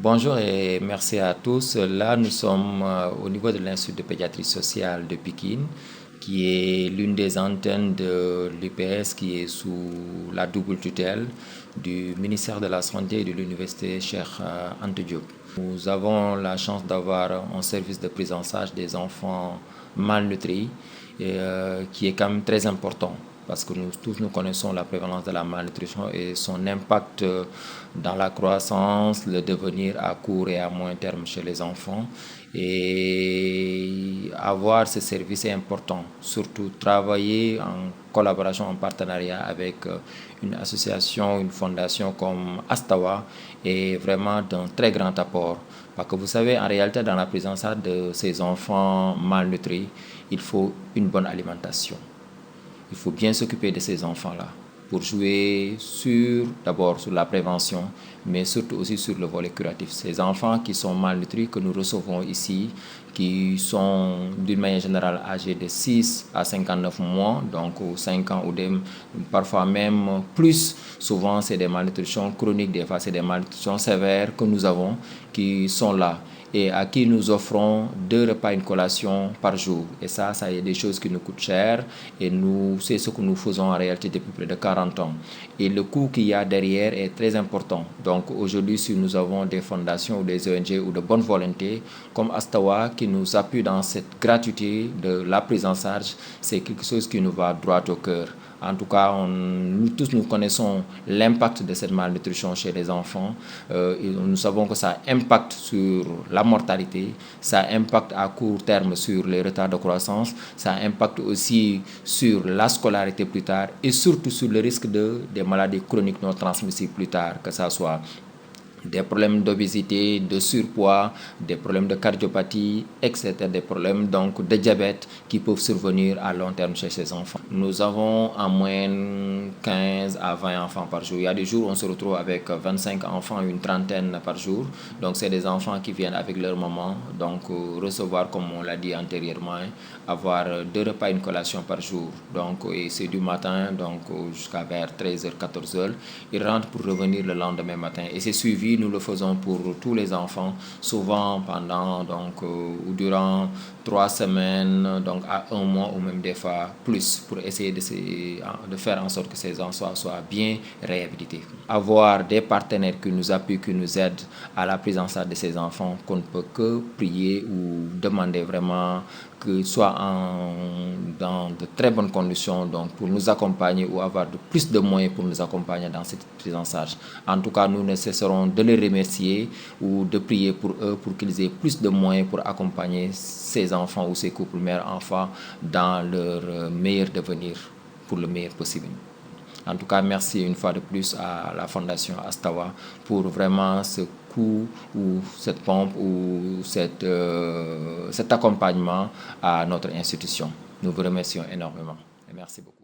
Bonjour et merci à tous. Là, nous sommes au niveau de l'Institut de pédiatrie sociale de Pikine, qui est l'une des antennes de l'UPS qui est sous la double tutelle du ministère de la Santé et de l'Université Cheikh Anta Diop. Nous avons la chance d'avoir un service de prise en charge des enfants malnutris qui est quand même très important, parce que nous tous nous connaissons la prévalence de la malnutrition et son impact dans la croissance, le devenir à court et à moyen terme chez les enfants. Et avoir ce service est important, surtout travailler en collaboration, en partenariat avec une association, une fondation comme Astawa est vraiment d'un très grand apport. Parce que vous savez, en réalité, dans la prise en charge de ces enfants malnutris, il faut une bonne alimentation. Il faut bien s'occuper de ces enfants-là pour jouer d'abord sur la prévention, mais surtout aussi sur le volet curatif. Ces enfants qui sont malnutris, que nous recevons ici, qui sont d'une manière générale âgés de 6 à 59 mois, donc 5 ans ou parfois même plus. Souvent, c'est des malnutritions chroniques, des fois, c'est des malnutritions sévères que nous avons qui sont là, et à qui nous offrons 2 repas, une collation par jour. Et ça est des choses qui nous coûtent cher, et c'est ce que nous faisons en réalité depuis près de 40 ans. Et le coût qu'il y a derrière est très important. Donc aujourd'hui, si nous avons des fondations ou des ONG ou de bonne volonté comme Astawa qui nous appuient dans cette gratuité de la prise en charge, c'est quelque chose qui nous va droit au cœur. En tout cas, nous tous nous connaissons l'impact de cette malnutrition chez les enfants. Et nous savons que ça impacte sur la mortalité, ça impacte à court terme sur les retards de croissance, ça impacte aussi sur la scolarité plus tard et surtout sur le risque des maladies chroniques non transmissibles plus tard, que ça soit des problèmes d'obésité, de surpoids, des problèmes de cardiopathie, etc., des problèmes donc de diabète qui peuvent survenir à long terme chez ces enfants. Nous avons en moyenne 15 à 20 enfants par jour. Il y a des jours où on se retrouve avec 25 enfants, une trentaine par jour. Donc c'est des enfants qui viennent avec leur maman, donc recevoir, comme on l'a dit antérieurement, avoir 2 repas, une collation par jour. Donc et c'est du matin donc jusqu'à vers 13h, 14h. Ils rentrent pour revenir le lendemain matin et c'est suivi. Nous le faisons pour tous les enfants, souvent pendant ou durant 3 semaines, donc à 1 mois ou même des fois plus, pour essayer de faire en sorte que ces enfants soient bien réhabilités. Avoir des partenaires qui nous appuient, qui nous aident à la prise en charge de ces enfants, qu'on ne peut que prier ou demander vraiment qu'ils soient dans de très bonnes conditions, donc pour nous accompagner ou avoir plus de moyens pour nous accompagner dans cette prise en charge. En tout cas, nous ne cesserons de les remercier ou de prier pour eux pour qu'ils aient plus de moyens pour accompagner ces enfants ou ces couples mère-enfant dans leur meilleur devenir pour le meilleur possible. En tout cas, merci une fois de plus à la Fondation Astawa pour vraiment ce coup ou cette pompe ou cet accompagnement à notre institution. Nous vous remercions énormément et merci beaucoup.